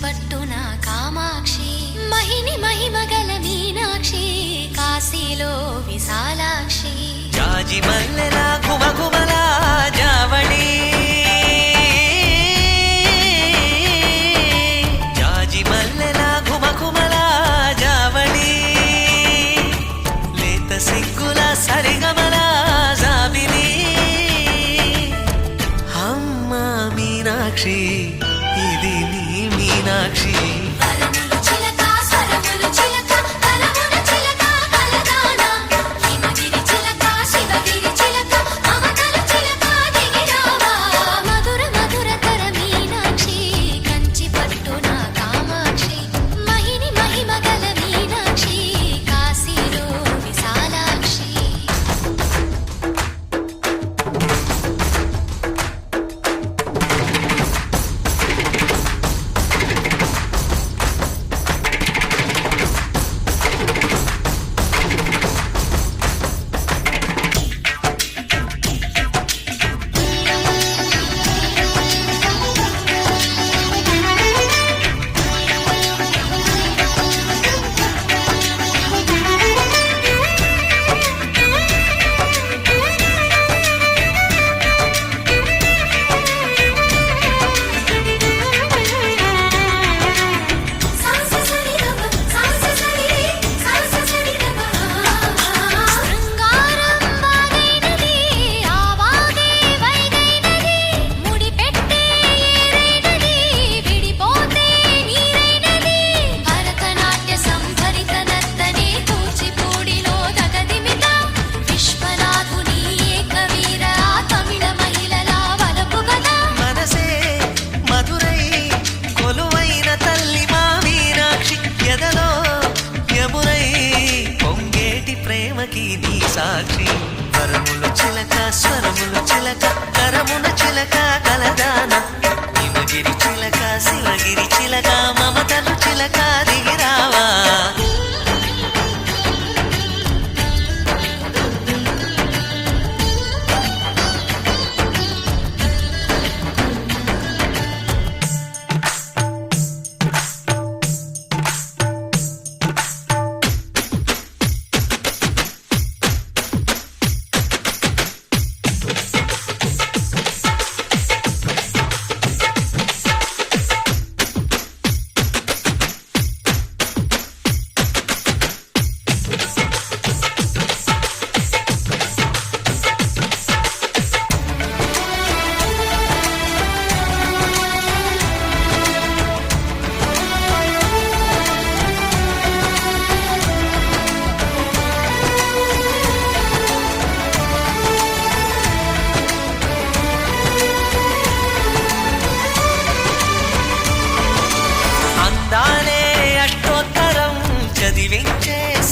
పట్టున కామాక్షి మహిని మహిమగల మీనాక్షి కాశీలో విశాలాక్షి జాజి మల్లెలా కుమకుమలా జావళి జాజి మల్లెలా కుమకుమలా జావళి లేత సిగ్గుల సరిగమల జాబిలి అమ్మ మీనాక్షి ఇది నీ మీనాక్షి నీ సాక్షి వరముల చిలక స్వరముల చిలక కరమున చిలక కలదాన హిమగిరి చిలక శివగిరి చిలక మమతలు చిలక దిగిరావా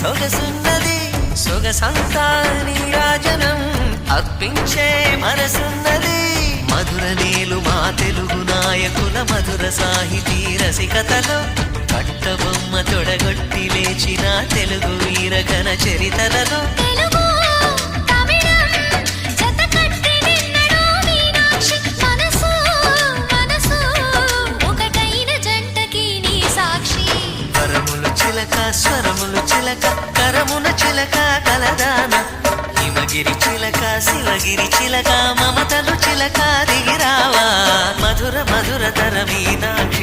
సొగసున్నది సొగసంతా నీరాజనం అర్పించే మనసున్నది మధుర నేలు మా తెలుగు నాయకుల మధుర సాహితీ రసికతలో కట్టబొమ్మ తొడగొట్టి లేచిన తెలుగు వీరగణ చరితలలో స్వరములు చిలక కరమున చిలక కలదాన హిమగిరి చిలక శివగిరి చిలక మమతలు చిలక దిగిరావా మధుర మధుర తర మీనాక్షి